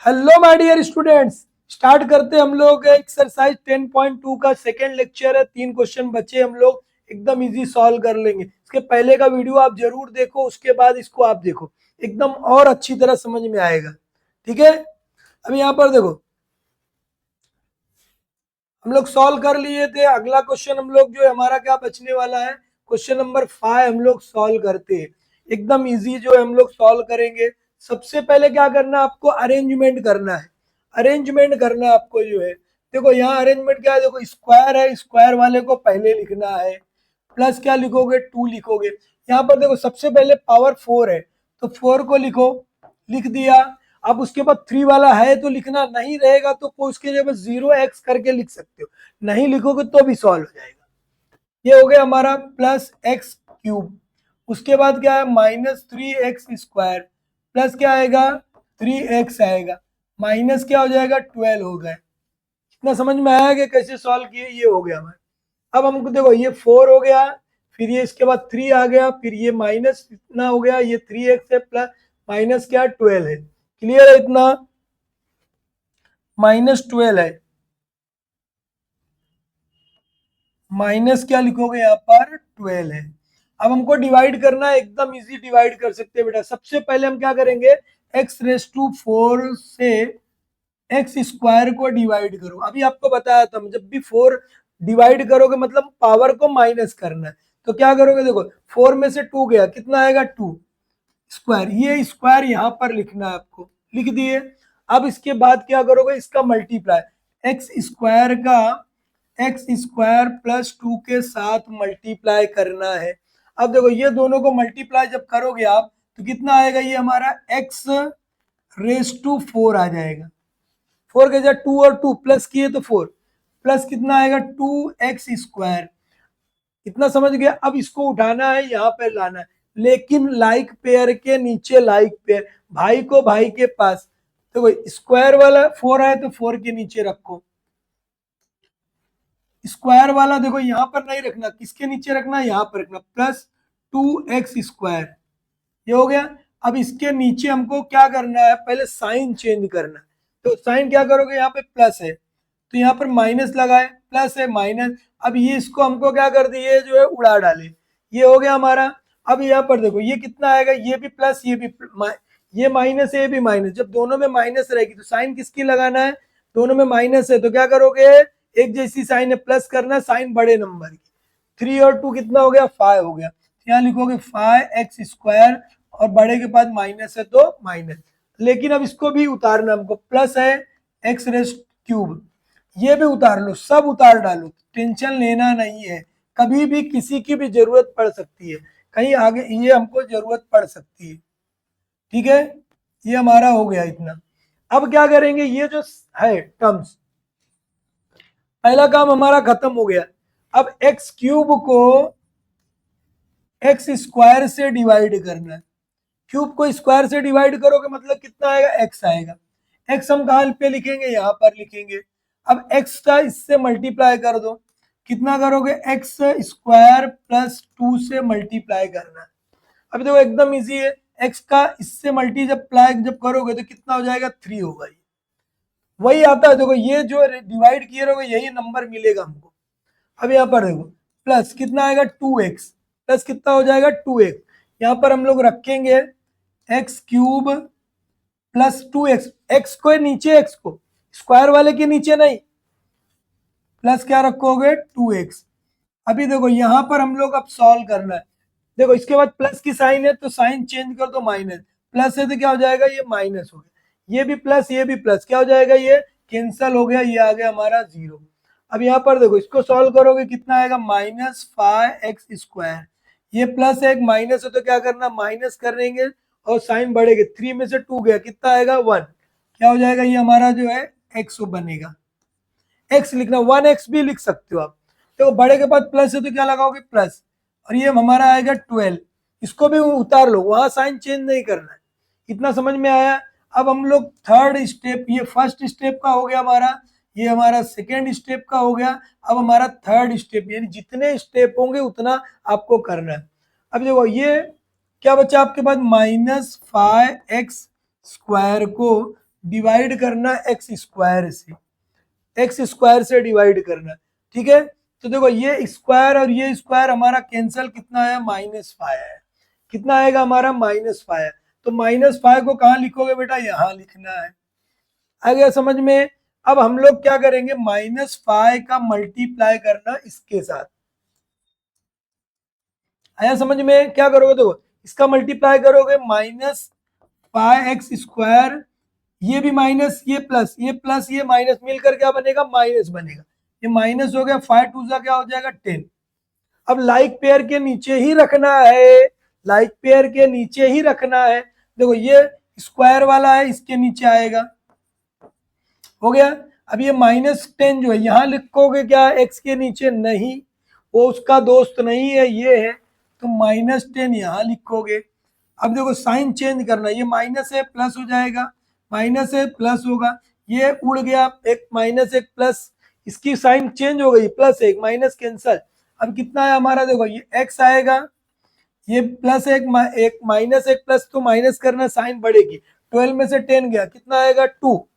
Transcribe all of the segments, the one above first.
Hello my dear students, start करते हम लोग एक्सरसाइज 10.2 का सेकेंड लेक्चर है। 3 क्वेश्चन बचे, हम लोग एकदम इजी सॉल्व कर लेंगे। इसके पहले का वीडियो आप जरूर देखो, उसके बाद इसको आप देखो, एकदम और अच्छी तरह समझ में आएगा। ठीक है, अब यहाँ पर देखो, हम लोग सॉल्व कर लिए थे। अगला क्वेश्चन हम लोग जो है हमारा क्या बचने वाला है, क्वेश्चन नंबर 5 हम लोग सॉल्व करते हैं। एकदम इजी जो है हम लोग सॉल्व करेंगे। सबसे पहले क्या करना है, आपको अरेंजमेंट करना है। अरेंजमेंट करना है आपको जो है, देखो यहाँ अरेंजमेंट क्या है, देखो स्क्वायर है, स्क्वायर वाले को पहले लिखना है, प्लस क्या लिखोगे 2 लिखोगे। यहाँ पर देखो सबसे पहले पावर 4 है तो 4 को लिखो, लिख दिया। अब उसके बाद 3 वाला है तो लिखना, नहीं रहेगा तो कोई उसके जगह 0x करके लिख सकते हो, नहीं लिखोगे तो भी सॉल्व हो जाएगा। ये हो गया हमारा प्लस एक्स क्यूब। उसके बाद क्या है, माइनस 3x² प्लस क्या आएगा 3x आएगा, माइनस क्या हो जाएगा 12 हो गया। इतना समझ में आया कि कैसे सॉल्व किए, ये हो गया हमारा। अब हमको देखो ये 4 हो गया, फिर ये इसके बाद 3 आ गया, फिर ये माइनस इतना हो गया, ये 3x है, प्लस माइनस क्या 12 है। क्लियर है इतना, -12 है, माइनस क्या लिखोगे यहाँ पर 12 है। अब हमको डिवाइड करना है, एकदम इजी डिवाइड कर सकते हैं बेटा। सबसे पहले हम क्या करेंगे, x⁴ से x² को डिवाइड करो। अभी आपको बताया था, जब भी 4 डिवाइड करोगे मतलब पावर को माइनस करना है, तो क्या करोगे, देखो 4 में से 2 गया, कितना आएगा 2 स्क्वायर, ये स्क्वायर यहाँ पर लिखना है आपको, लिख दिए। अब इसके बाद क्या करोगे, इसका मल्टीप्लाई x² का x² प्लस 2 के साथ मल्टीप्लाई करना है। अब देखो ये दोनों को मल्टीप्लाई जब करोगे आप तो कितना आएगा, ये हमारा x⁴ आ जाएगा। 4 के जगह 2 और 2 प्लस किए तो 4, प्लस कितना आएगा 2x²। इतना समझ गया। अब इसको उठाना है, यहाँ पे लाना है, लेकिन लाइक पेयर के नीचे लाइक पेयर, भाई को भाई के पास। तो स्क्वायर वाला 4 है तो 4 के नीचे रखो, स्क्वायर वाला देखो यहाँ पर नहीं रखना, किसके नीचे रखना, यहाँ पर रखना, प्लस 2x²। ये हो गया। अब इसके नीचे हमको क्या करना है, पहले साइन चेंज करना है। तो साइन क्या करोगे, यहाँ पे प्लस है तो यहाँ पर माइनस लगाए, प्लस है माइनस। अब ये इसको हमको क्या कर दिए जो है उड़ा डाले, ये हो गया हमारा। अब यहाँ पर देखो ये कितना आएगा, ये भी प्लस ये भी ये माइनस है ये भी माइनस। जब दोनों में माइनस रहेगी तो साइन किसकी लगाना है, दोनों में माइनस है तो क्या करोगे, एक जैसी साइन है, प्लस करना है, साइन बड़े नंबर की। 3 और 2 कितना हो गया 5 हो गया, यहाँ लिखोगे 5x² और बड़े के बाद माइनस है तो माइनस। लेकिन अब इसको भी उतारना हमको, प्लस है x⁵, ये भी उतार लो, सब उतार डालो, टेंशन लेना नहीं है। कभी भी किसी की भी जरूरत पड़ सकती है, कहीं आगे ये हमको जरूरत पड़ सकती है। ठीक है, ये हमारा हो गया इतना। अब क्या करेंगे, ये जो है टर्म्स, पहला काम हमारा खत्म हो गया। अब x³ को x² से डिवाइड करना है। क्यूब को स्क्वायर से डिवाइड करोगे मतलब कितना आएगा, x आएगा। x हम कहाँ पे लिखेंगे, यहाँ पर लिखेंगे। अब x का इससे मल्टीप्लाई कर दो, कितना करोगे, x² प्लस 2 से मल्टीप्लाई करना है। अब देखो एकदम इजी है, x का इससे मल्टीप्लाई जब करोगे तो कितना हो जाएगा 3 होगा। ये वही आता है, देखो ये जो डिवाइड किए रहोगे यही नंबर मिलेगा हमको। अब यहाँ पर देखो प्लस कितना आएगा 2x, प्लस कितना हो जाएगा 2x, यहाँ पर हम लोग रखेंगे x³ प्लस 2x, x को नीचे, x को स्क्वायर वाले के नीचे नहीं, प्लस क्या रखोगे 2x। अभी देखो यहाँ पर हम लोग अब सॉल्व करना है। देखो इसके बाद प्लस की साइन है तो साइन चेंज कर दो, माइनस, प्लस है तो क्या हो जाएगा, ये माइनस हो गया, ये भी प्लस ये भी प्लस, क्या हो जाएगा, ये कैंसल हो गया, ये आ गया हमारा 0। अब यहाँ पर देखो इसको सॉल्व करोगे कितना आएगा, -5x²। ये प्लस है, एक माइनस है तो क्या करना, माइनस करेंगे और साइन बढ़ेगा, 3 में से 2 गया, कितना आएगा 1, क्या हो जाएगा, ये हमारा जो है x बनेगा। x लिखना, 1x भी लिख सकते हो आप। तो बड़े के बाद प्लस है तो क्या लगाओगे प्लस, और ये हमारा आएगा 12। इसको भी उतार लो, वहां साइन चेंज नहीं करना है। इतना समझ में आया। अब हम लोग थर्ड स्टेप, ये फर्स्ट स्टेप का हो गया हमारा, ये हमारा सेकेंड स्टेप का हो गया। अब हमारा थर्ड स्टेप, यानी जितने स्टेप होंगे उतना आपको करना है। अब देखो ये क्या बचा आपके पास, -5x² को डिवाइड करना एक्स स्क्वायर से, एक्स स्क्वायर से डिवाइड करना, ठीक है। तो देखो ये स्क्वायर और ये स्क्वायर हमारा कैंसल, कितना है -5 है, कितना आएगा हमारा -5। तो -5 को कहाँ लिखोगे बेटा, यहाँ लिखना है। आ गया समझ में। अब हम लोग क्या करेंगे, -5 का मल्टीप्लाई करना इसके साथ, आया समझ में। क्या करोगे, देखो इसका मल्टीप्लाई करोगे -5x², ये भी माइनस, ये प्लस, ये प्लस, ये माइनस मिलकर क्या बनेगा, माइनस बनेगा। ये माइनस हो गया, 5 2 जा क्या हो जाएगा 10। अब लाइक पेयर के नीचे ही रखना है, लाइक पेयर के नीचे ही रखना है। देखो ये स्क्वायर वाला है, इसके नीचे आएगा, हो गया। अब ये -10 जो है यहाँ लिखोगे क्या, एक्स के नीचे नहीं, वो उसका दोस्त नहीं है, ये है, तो -10 यहाँ लिखोगे। अब देखो साइन चेंज करना, ये माइनस है प्लस हो जाएगा, माइनस है प्लस होगा, ये उड़ गया, एक माइनस एक प्लस, इसकी साइन चेंज हो गई, प्लस एक माइनस कैंसल। अब कितना है हमारा, देखो ये एक्स आएगा, ये प्लस एक एक माइनस एक प्लस, तो माइनस करना साइन बढ़ेगी, 12 में से 10 गया, कितना आएगा 2,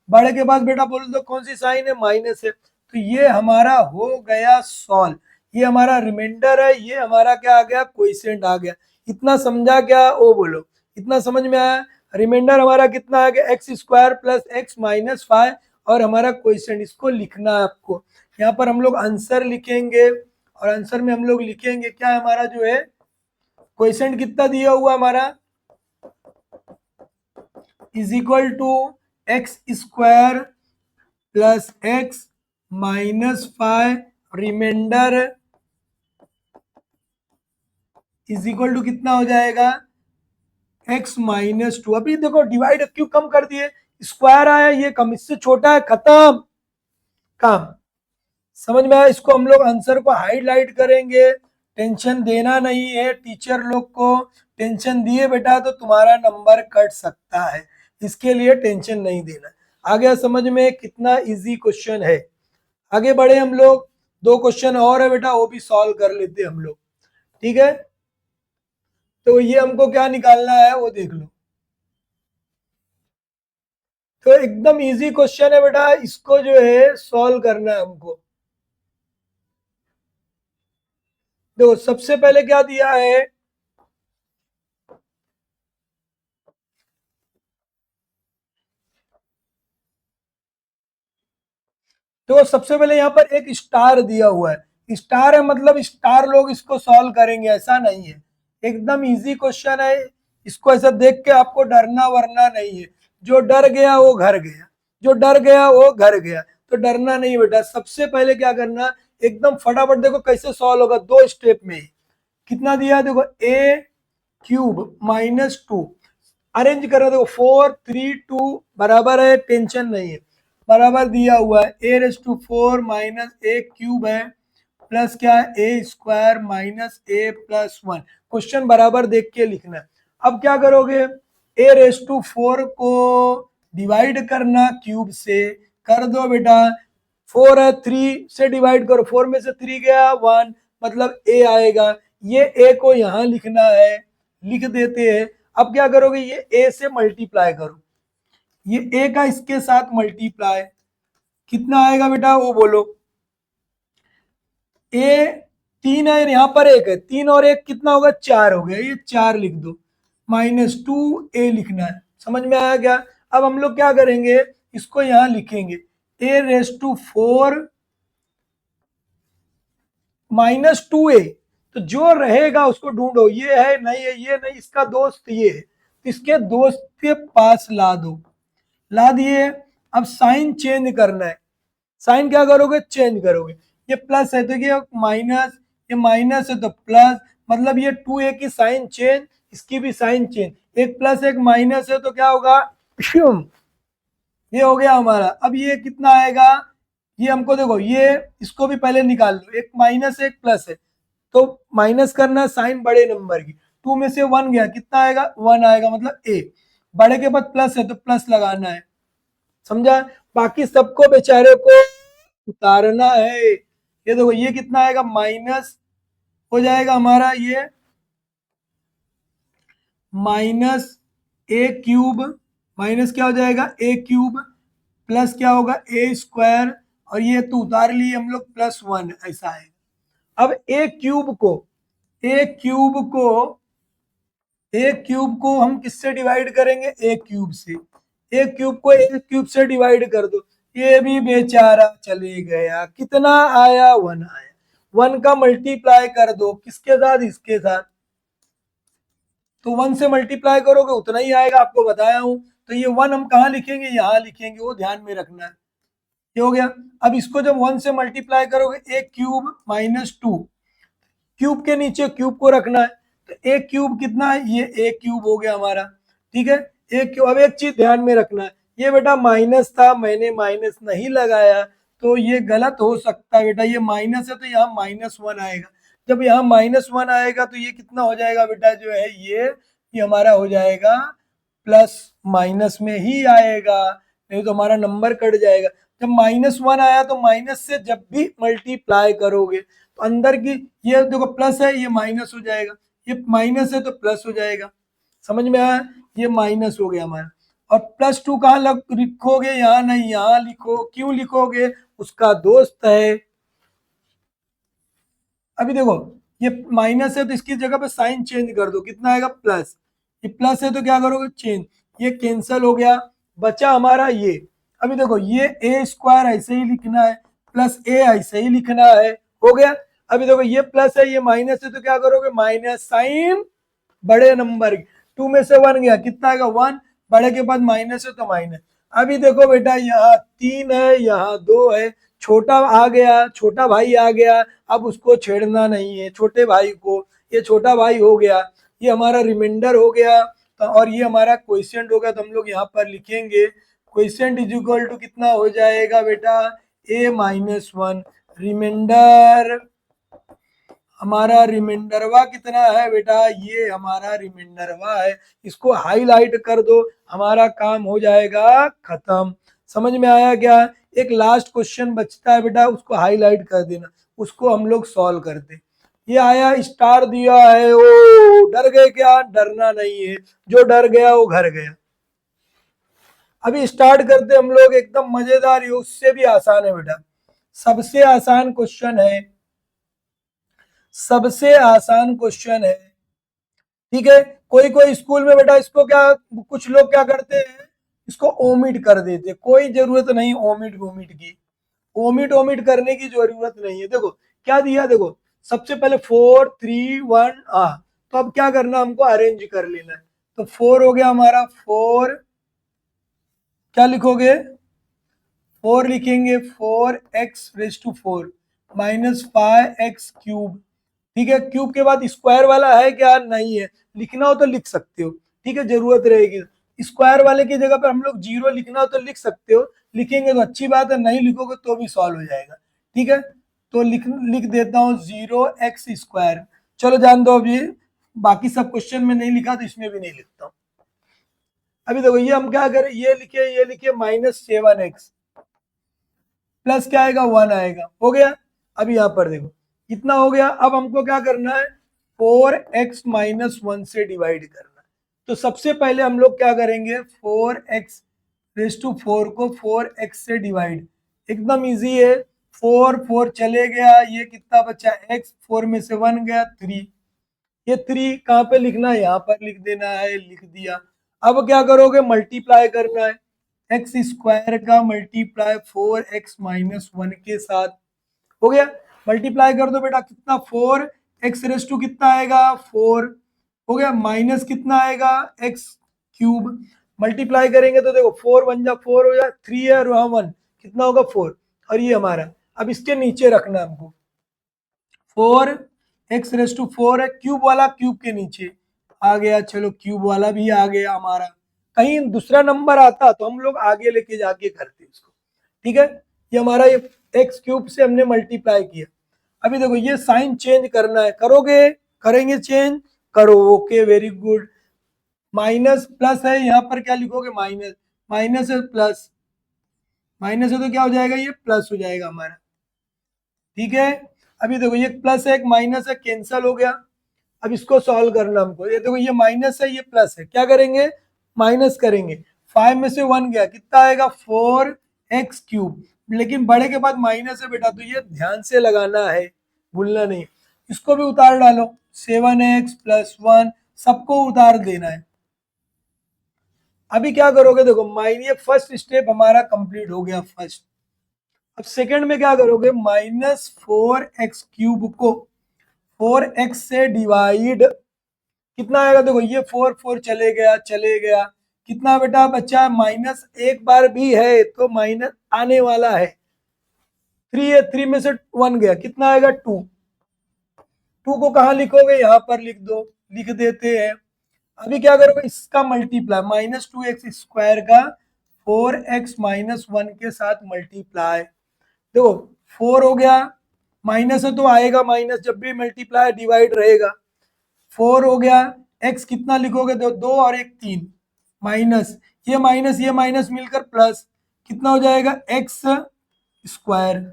बढ़े के बाद बेटा बोल दो कौन सी साइन है, माइनस है। तो ये हमारा हो गया सॉल्व, ये हमारा रिमाइंडर है, ये हमारा क्या आ गया, क्वोशिएंट आ गया। इतना समझा क्या, ओ बोलो, इतना समझ में आया। रिमाइंडर हमारा कितना आ गया, x² + x - 5, और हमारा क्वोशिएंट, इसको लिखना है आपको। यहाँ पर हम लोग आंसर लिखेंगे, और आंसर में हम लोग लिखेंगे क्या, हमारा जो है क्वोशिएंट कितना दिया हुआ हमारा, = x² + x - 5 रिमाइंडर = कितना हो जाएगा, x - 2। अभी देखो डिवाइड क्यों कम कर दिए, स्क्वायर आया, ये कम, इससे छोटा है, खत्म काम। समझ में आया। इसको हम लोग आंसर को हाईलाइट करेंगे, टेंशन देना नहीं है टीचर लोग को, टेंशन दिए बेटा तो तुम्हारा नंबर कट सकता है, इसके लिए टेंशन नहीं देना। आ गया समझ में, कितना इजी क्वेश्चन है। आगे बढ़े हम लोग, 2 क्वेश्चन और है बेटा, वो भी सॉल्व कर लेते हम लोग, ठीक है। तो ये हमको क्या निकालना है वो देख लो। तो एकदम इजी क्वेश्चन है बेटा, इसको जो है सॉल्व करना है हमको। देखो सबसे पहले क्या दिया है, तो सबसे पहले यहाँ पर एक स्टार दिया हुआ है, स्टार है मतलब स्टार लोग इसको सॉल्व करेंगे, ऐसा नहीं है। एकदम इजी क्वेश्चन है, इसको ऐसा देख के आपको डरना वरना नहीं है। जो डर गया वो घर गया, जो डर गया वो घर गया, तो डरना नहीं बेटा। सबसे पहले क्या करना, एकदम फटाफट देखो कैसे सॉल्व होगा, 2 स्टेप में ही। कितना दिया देखो, a³ -2, अरेंज करो, देखो 4 3 2 बराबर है, टेंशन नहीं है, बराबर दिया हुआ है। a⁴ - a³ है, प्लस क्या है, a² - a+1। क्वेश्चन बराबर देख के लिखना है। अब क्या करोगे, a⁴ को डिवाइड करना क्यूब से, कर दो बेटा। 4 है, 3 से डिवाइड करो, 4 में से 3 गया 1, मतलब a आएगा। ये a को यहाँ लिखना है, लिख देते हैं। अब क्या करोगे, ये a से मल्टीप्लाई करो, ये a का इसके साथ मल्टीप्लाई, कितना आएगा बेटा वो बोलो। a 3 है, यहाँ पर 1 है, 3 और 1 कितना होगा, 4 हो गया, ये 4 लिख दो, -2a लिखना है। समझ में आया क्या। अब हम लोग क्या करेंगे, इसको यहाँ लिखेंगे, a⁴ -2a, तो जो रहेगा उसको ढूंढो, ये है नहीं है, ये नहीं, इसका दोस्त ये है, इसके दोस्त के पास ला दो, ला दिए। अब साइन चेंज करना है, साइन क्या करोगे, चेंज करोगे। ये प्लस है तो ये माइनस, ये माइनस है तो प्लस, मतलब ये 2a की साइन चेंज, इसकी भी साइन चेंज, एक प्लस एक माइनस है तो क्या होगा, ये हो गया हमारा। अब ये कितना आएगा, ये हमको देखो, ये इसको भी पहले निकाल लो, एक माइनस एक प्लस है, तो माइनस करना साइन बड़े नंबर की, 2 में से 1 गया, कितना आएगा 1 आएगा, मतलब a। बड़े के बाद प्लस है तो प्लस लगाना है, समझा। बाकी सबको बेचारे को उतारना है। ये देखो ये कितना आएगा, माइनस हो जाएगा हमारा ये -a³ माइनस क्या हो जाएगा ए क्यूब, प्लस क्या होगा ए स्क्वायर, और ये तो उतार लिए हम लोग प्लस वन, ऐसा है। अब ए क्यूब को हम किससे डिवाइड करेंगे, ए क्यूब से। ए क्यूब को ए क्यूब से डिवाइड कर दो, ये भी बेचारा चले गया, कितना आया, वन आया। वन का मल्टीप्लाई कर दो किसके साथ, इसके साथ, तो वन से मल्टीप्लाई करोगे उतना ही आएगा, आपको बताया हूं। तो ये वन हम कहाँ लिखेंगे, यहाँ लिखेंगे, वो ध्यान में रखना है। ये हो गया। अब इसको जब वन से मल्टीप्लाई करोगे, ए क्यूब माइनस टू, क्यूब के नीचे क्यूब को रखना है, तो ए क्यूब कितना है, ये ए क्यूब हो गया हमारा, ठीक है। ए क्यूब, अब एक चीज ध्यान में रखना है, ये बेटा माइनस था, मैंने माइनस नहीं लगाया, तो ये गलत हो सकता है बेटा, ये माइनस है तो यहाँ माइनस वन आएगा। जब यहाँ माइनस वन आएगा तो ये कितना हो जाएगा बेटा, जो है ये हमारा हो जाएगा प्लस माइनस में ही आएगा, नहीं तो हमारा नंबर कट जाएगा। जब माइनस वन आया तो माइनस से जब भी मल्टीप्लाई करोगे तो अंदर की, ये देखो प्लस है, ये माइनस हो जाएगा, ये माइनस है तो प्लस हो जाएगा, समझ में आया। ये माइनस हो गया हमारा। और प्लस टू कहाँ लिखोगे, यहाँ नहीं, यहाँ लिखो, क्यों लिखोगे, उसका दोस्त है। अभी देखो ये माइनस है तो इसकी जगह पे साइन चेंज कर दो, कितना आएगा, प्लस। ये प्लस है तो क्या करोगे, चेंज, ये कैंसल हो गया, बचा हमारा ये। अभी देखो ये ए स्क्वायर ऐसे ही लिखना है, प्लस ए ऐसे ही लिखना है, हो गया। अभी देखो ये प्लस है, ये माइनस है, तो क्या करोगे, माइनस साइन बड़े नंबर, टू में से वन गया, कितना आएगा, वन, बड़े के बाद माइनस है तो माइनस। अभी देखो बेटा यहाँ तीन है, यहाँ दो है, छोटा आ गया, छोटा भाई आ गया, अब उसको छेड़ना नहीं है, छोटे भाई को, ये छोटा भाई हो गया, ये हमारा रिमाइंडर हो गया, तो और ये हमारा क्वेश्चन हो गया, तो हम लोग यहाँ पर लिखेंगे क्वेश्चन इज इक्वल टू कितना हो जाएगा बेटा, ए माइनस वन, रिमाइंडर, हमारा रिमाइंडरवा कितना है बेटा, ये हमारा रिमाइंडरवा है, इसको हाईलाइट कर दो, हमारा काम हो जाएगा खत्म। समझ में आया क्या, एक लास्ट क्वेश्चन बचता है बेटा, उसको हाईलाइट कर देना, उसको हम लोग सॉल्व करते। ये आया, स्टार दिया है, ओ डर गए क्या, डरना नहीं है, जो डर गया वो घर गया। अभी स्टार्ट करते हम लोग, एकदम मजेदार, ये उससे भी आसान है बेटा, सबसे आसान क्वेश्चन है, सबसे आसान क्वेश्चन है, ठीक है। कोई कोई स्कूल में बेटा इसको क्या, कुछ लोग क्या करते हैं, इसको ओमिट कर देते, कोई जरूरत नहीं ओमिट ओमिट की, ओमिट ओमिट करने की जरूरत नहीं है। देखो क्या दिया, देखो सबसे पहले 4 3 1 तो अब क्या करना, हमको अरेंज कर लेना है। तो 4 हो गया हमारा, 4 क्या लिखोगे, 4 लिखेंगे, 4x⁴ माइनस 5x क्यूब, ठीक है। क्यूब के बाद स्क्वायर वाला है क्या, नहीं है, लिखना हो तो लिख सकते हो, ठीक है, जरूरत रहेगी। स्क्वायर वाले की जगह पर हम लोग जीरो लिखना हो तो लिख सकते हो, लिखेंगे तो अच्छी बात है, नहीं लिखोगे तो भी सॉल्व हो जाएगा, ठीक है। तो लिख देता हूँ 0x², चलो जान दो, अभी बाकी सब क्वेश्चन में नहीं लिखा तो इसमें भी नहीं लिखता हूँ। अभी देखो ये हम क्या करें, ये लिखे -7x, प्लस क्या आएगा, 1 आएगा, हो गया। अब यहाँ पर देखो इतना हो गया, अब हमको क्या करना है, 4x - 1 से डिवाइड करना है। तो सबसे पहले हम लोग क्या करेंगे, 4x⁴ को 4x से डिवाइड, एकदम इजी है, 4 4 चले गया, ये कितना बचा x, 4 में से 1 गया 3, ये 3 कहाँ पे लिखना है, यहाँ पर लिख देना है, लिख दिया। अब क्या करोगे, मल्टीप्लाई करना है, x² का मल्टीप्लाई 4x - 1 के साथ, हो गया। मल्टीप्लाई कर दो बेटा, कितना 4x⁴ कितना आएगा, 4, हो गया, माइनस कितना आएगा, x³ मल्टीप्लाई करेंगे तो देखो 4 1 जा 4 हो जाए, 3 है और वहां 1, कितना होगा 4, और ये हमारा, अब इसके नीचे रखना हमको, 4x⁴ है, क्यूब वाला क्यूब के नीचे आ गया, चलो क्यूब वाला भी आ गया हमारा। कहीं दूसरा नंबर आता तो हम लोग आगे लेके जाके करते इसको, ठीक है। ये हमारा ये x³ से हमने मल्टीप्लाई किया। अभी देखो ये साइन चेंज करना है, करोगे, करेंगे चेंज, करो, okay very good. Minus plus है, यहाँ पर क्या लिखोगे, माइनस, माइनस है प्लस, माइनस है तो क्या हो जाएगा, ये प्लस हो जाएगा हमारा, ठीक है। अभी देखो ये प्लस है, एक माइनस है, कैंसल हो गया। अब इसको सॉल्व करना हमको, ये देखो ये माइनस है, ये प्लस है, क्या करेंगे, माइनस करेंगे, 5 में से 1 गया, कितना आएगा 4x³। लेकिन बड़े के बाद माइनस है बेटा, तो ये ध्यान से लगाना है, भूलना नहीं। इसको भी उतार डालो, 7x+1 सबको उतार देना है। अभी क्या करोगे, देखो ये फर्स्ट स्टेप हमारा कंप्लीट हो गया फर्स्ट। अब सेकंड में क्या करोगे, -4x³ को 4x से डिवाइड, कितना आएगा, देखो ये 4 चले गया, कितना बेटा बच्चा, माइनस एक बार भी है तो माइनस आने वाला है। 3 है, 3 में से 1 गया, कितना आएगा 2। 2 को कहाँ लिखोगे, यहाँ पर लिख दो, लिख देते हैं। अभी क्या करोगे, इसका मल्टीप्लाई, -2x² का 4x-1 के साथ मल्टीप्लाई। देखो 4 हो गया, माइनस है तो आएगा माइनस, जब भी मल्टीप्लाई डिवाइड रहेगा। 4 हो गया, x कितना लिखोगे, 2 और 1 3, माइनस ये माइनस मिलकर प्लस, कितना हो जाएगा x²।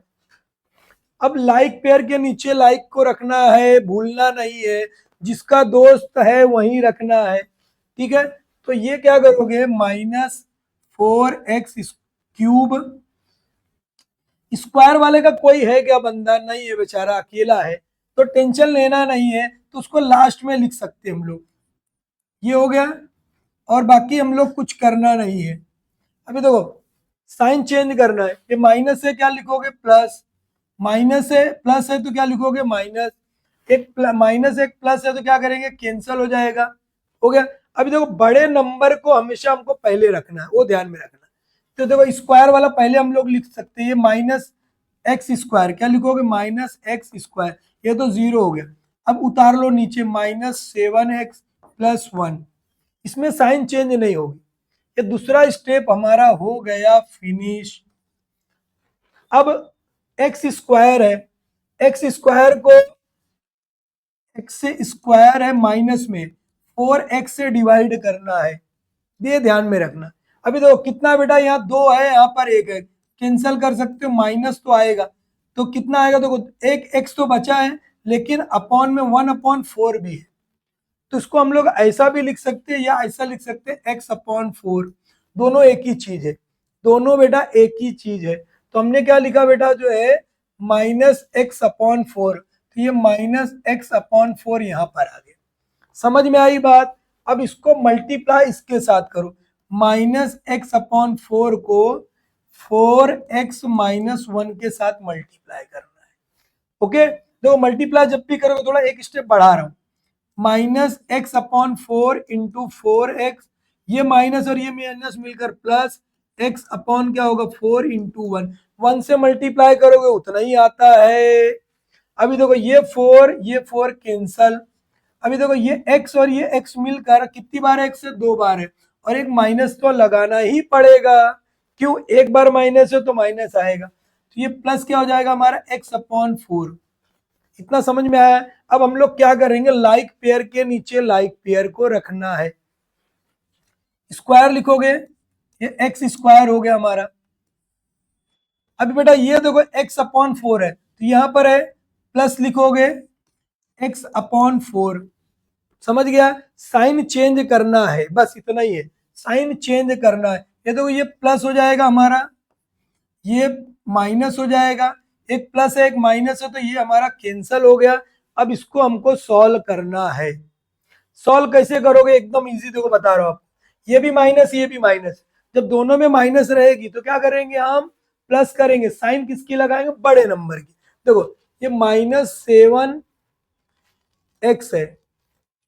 अब लाइक पेयर के नीचे लाइक को रखना है, भूलना नहीं है, जिसका दोस्त है वहीं रखना है, ठीक है। तो ये क्या करोगे, -4x³ स्क्वायर वाले का कोई है क्या बंदा, नहीं है बेचारा, अकेला है, तो टेंशन लेना नहीं है, तो उसको लास्ट में लिख सकते हम लोग। ये हो गया, और बाकी हम लोग कुछ करना नहीं है। अभी देखो साइन चेंज करना है, ये माइनस है, क्या लिखोगे प्लस, माइनस है प्लस है तो क्या लिखोगे माइनस, माइनस एक प्लस है तो क्या करेंगे, कैंसिल हो जाएगा, हो गया। अभी देखो बड़े नंबर को हमेशा हमको पहले रखना है, वो ध्यान में रखना। तो देखो स्क्वायर वाला पहले हम लोग लिख सकते हैं, -x², क्या लिखोगे -x², ये तो 0 हो गया। अब उतार लो नीचे, -7x+1, इसमें साइन चेंज नहीं होगी। ये दूसरा स्टेप हमारा हो गया फिनिश। अब x² है, x² को x² है माइनस में 4x से डिवाइड करना है, ये ध्यान में रखना। अभी देखो कितना बेटा, यहाँ 2 है, यहाँ पर 1 है, कैंसिल कर सकते हो, माइनस तो आएगा, तो कितना आएगा, देखो एक x तो बचा है, लेकिन अपॉन में 1/4 भी है, तो इसको हम लोग ऐसा भी लिख सकते हैं या ऐसा लिख सकते हैं, x/4, दोनों एक ही चीज है, दोनों बेटा एक ही चीज है। तो हमने क्या लिखा बेटा, जो है -x/4, तो ये -x/4 यहाँ पर आ गया। समझ में आई बात। अब इसको मल्टीप्लाई इसके साथ करो, -x/4 को 4x-1 के साथ मल्टीप्लाई करना है, ओके। देखो मल्टीप्लाई जब भी करोगे, थोड़ा एक स्टेप बढ़ा रहा हूं, -x/4 इंटू 4x, ये माइनस और ये माइनस मिलकर प्लस, x अपॉन क्या होगा 4 इंटू 1, 1 से मल्टीप्लाई करोगे उतना ही आता है। अभी देखो ये 4 कैंसल। अभी देखो ये x और ये x मिलकर कितनी बार है, x से 2 बार है, और एक माइनस तो लगाना ही पड़ेगा, क्यों, एक बार माइनस है तो माइनस आएगा, तो ये प्लस क्या हो जाएगा हमारा x/4। इतना समझ में आया। अब हम लोग क्या करेंगे, लाइक पेयर के नीचे लाइक पेयर को रखना है, स्क्वायर लिखोगे, ये x² हो गया हमारा। अभी बेटा ये देखो x/4 है, तो यहां पर है प्लस लिखोगे x/4, समझ गया। साइन चेंज करना है, बस इतना ही है, साइन चेंज करना है। ये देखो ये प्लस हो जाएगा हमारा, ये माइनस हो जाएगा, एक प्लस है एक माइनस है, तो ये हमारा कैंसल हो गया। अब इसको हमको सॉल्व करना है। सॉल्व कैसे करोगे, एकदम इजी, देखो बता रहा हूं आपको, ये भी माइनस ये भी माइनस, जब दोनों में माइनस रहेगी तो क्या करेंगे हम, प्लस करेंगे, साइन किसकी लगाएंगे, बड़े नंबर की। देखो ये -7x है,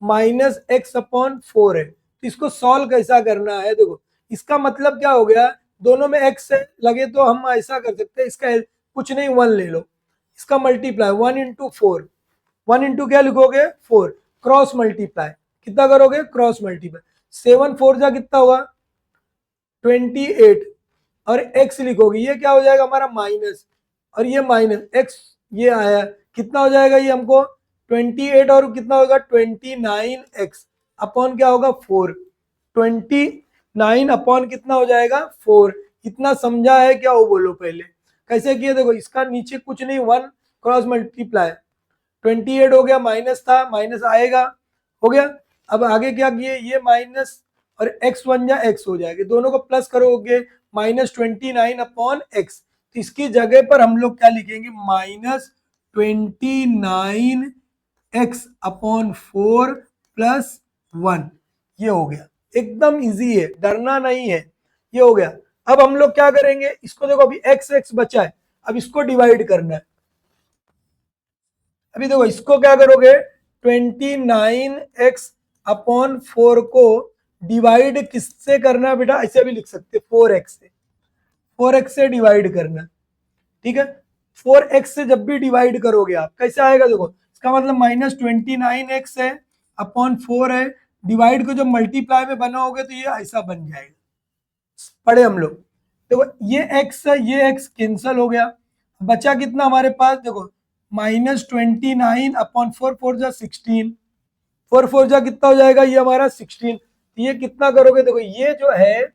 -x/4 है, तो इसको सॉल्व कैसा करना है, देखो इसका मतलब क्या हो गया, दोनों में x है, लगे तो हम ऐसा कर सकते हैं, इसका कुछ नहीं 1 ले लो, इसका मल्टीप्लाई 1 इंटू 4, 1 इंटू क्या लिखोगे 4, क्रॉस मल्टीप्लाई, कितना करोगे क्रॉस मल्टीप्लाई, 7 4 जा कितना हुआ 28, और x लिखोगे, ये क्या हो जाएगा हमारा माइनस, और ये माइनस x, ये आया, कितना हो जाएगा ये हमको 28, और कितना होगा 29x अपॉन क्या होगा 4, 29 अपॉन कितना हो जाएगा 4। इतना समझा है क्या, वो बोलो पहले कैसे किए, देखो इसका नीचे कुछ नहीं, 1 क्रॉस मल्टीप्लाई, 28 हो गया, माइनस था माइनस आएगा, हो गया। अब आगे क्या किए, ये माइनस और एक्स वन या एक्स हो जाएगा, दोनों को प्लस करोगे -29/x। तो इसकी जगह पर हम लोग क्या लिखेंगे, -29x/4 + 1। ये हो गया, एकदम इजी है, डरना नहीं है, ये हो गया। अब हम लोग क्या करेंगे, इसको देखो अभी x x बचा है, अब इसको डिवाइड करना है। अभी देखो इसको क्या करोगे, 29x/4 को डिवाइड किससे करना है बेटा, ऐसे भी लिख सकते 4x से, 4x से डिवाइड करना, ठीक है। 4x से जब भी डिवाइड करोगे आप कैसे आएगा, देखो इसका मतलब -29x है अपॉन 4 है, डिवाइड को जब मल्टीप्लाई में बनाओगे तो ये ऐसा बन जाएगा। पढ़े हम लोग, देखो ये x है, ये x कैंसल हो गया, बचा कितना हमारे पास, देखो -29/4, 4 जा 16, 4 4 जा कितना हो जाएगा, ये हमारा 16। ये कितना करोगे, देखो ये जो है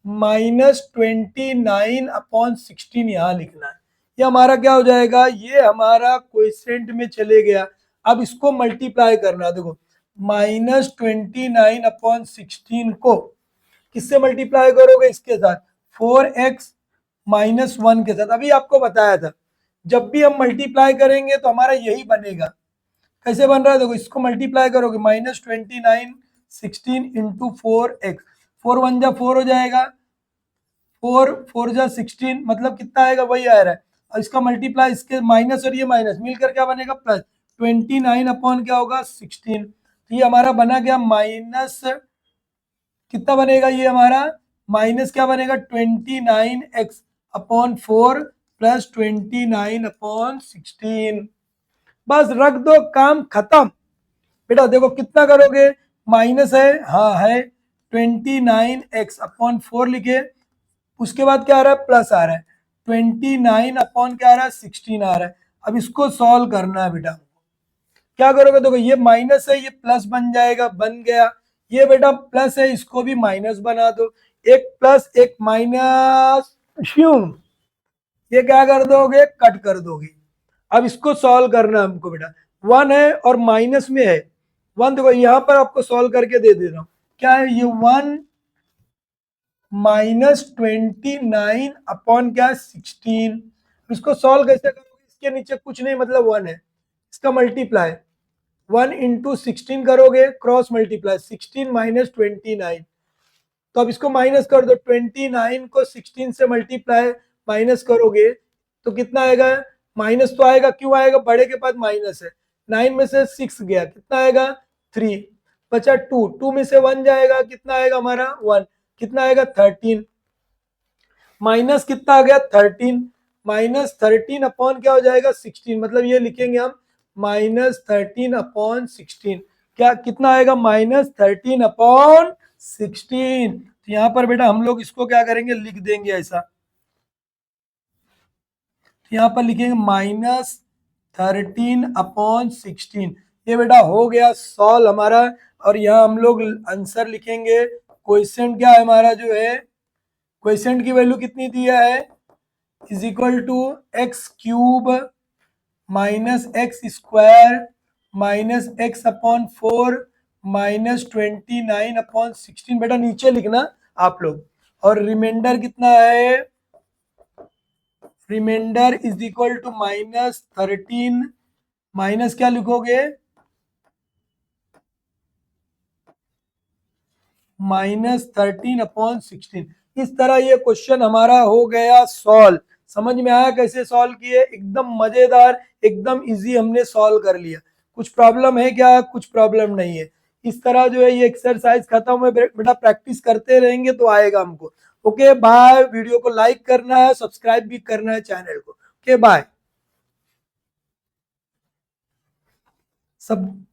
-29/16 यहाँ लिखना है, ये हमारा क्या हो जाएगा, ये हमारा क्वोशिएंट में चले गया। अब इसको मल्टीप्लाई करना, देखो -29/16 को किससे मल्टीप्लाई करोगे, इसके साथ 4x - 1 के साथ। अभी आपको बताया था जब भी हम मल्टीप्लाई करेंगे तो हमारा यही बनेगा। कैसे बन रहा है, देखो इसको मल्टीप्लाई करोगे -29/16 इंटू 4x, 4 1 जा 4 हो जाएगा, 4 4 जा 16, मतलब कितना आएगा, वही आ रहा है। और इसका मल्टीप्लाई, इसके माइनस और ये माइनस मिलकर क्या बनेगा, प्लस 29 अपॉन क्या होगा 16। तो ये हमारा बना गया माइनस, कितना बनेगा ये हमारा, माइनस क्या बनेगा 29x/4 + 29/16। बस रख दो, काम खत्म। बेटा देखो कितना करोगे, माइनस है, हाँ है, 29x/4 लिखे, उसके बाद क्या आ रहा है, प्लस आ रहा है, 29 अपॉन क्या आ रहा है 16 आ रहा है। अब इसको सॉल्व करना है बेटा, क्या करोगे, देखो ये माइनस है, ये प्लस बन जाएगा, बन गया। ये बेटा प्लस है, इसको भी माइनस बना दो, एक प्लस एक माइनस, ये क्या कर दोगे, कट कर दोगे। अब इसको सॉल्व करना है हमको बेटा, 1 है और माइनस में है 1, देखो यहां पर आपको सॉल्व करके दे रहा हूं, क्या है ये 1 -29 अपॉन क्या 16। इसको सॉल्व कैसे करोगे, इसके नीचे कुछ नहीं, मतलब 1 है, इसका मल्टीप्लाई 1 इंटू 16 करोगे, क्रॉस मल्टीप्लाई 16 - 29। तो अब इसको माइनस कर दो, 29 को 16 से मल्टीप्लाई माइनस करोगे तो कितना आएगा, माइनस तो आएगा, क्यों आएगा, बड़े के पास माइनस है, 9 में से 6 गया, कितना आएगा 3, बचा 2, 2 में से 1 जाएगा, कितना आएगा हमारा 1, कितना आएगा 13, माइनस कितना आ गया 13, -13 अपॉन क्या हो जाएगा 16, मतलब ये लिखेंगे हम -13/16, क्या कितना आएगा -13/16। तो यहाँ पर बेटा हम लोग इसको क्या करेंगे, लिख देंगे ऐसा, यहाँ पर लिखेंगे -13/16। ये बेटा हो गया सॉल्व हमारा, और यहाँ हम लोग आंसर लिखेंगे। क्वेश्चन क्या है हमारा, जो है क्वेश्चन की वैल्यू कितनी दिया है, is equal to x³ -x² -x/4 -29/16, बेटा नीचे लिखना आप लोग। और रिमाइंडर कितना है, reminder is equal to -13, minus क्या लिखोगे, -13/16। इस तरह ये क्वेश्चन हमारा हो गया सॉल्व। समझ में आया कैसे सॉल्व किए, एकदम मजेदार, एकदम इजी हमने सॉल्व कर लिया। कुछ प्रॉब्लम है क्या, कुछ प्रॉब्लम नहीं है। इस तरह जो है ये एक्सरसाइज खत्म है बेटा, प्रैक्टिस करते रहेंगे तो आएगा हमको। ओके बाय, वीडियो को लाइक करना है, सब्सक्राइब भी करना है चैनल को। ओके बाय सब।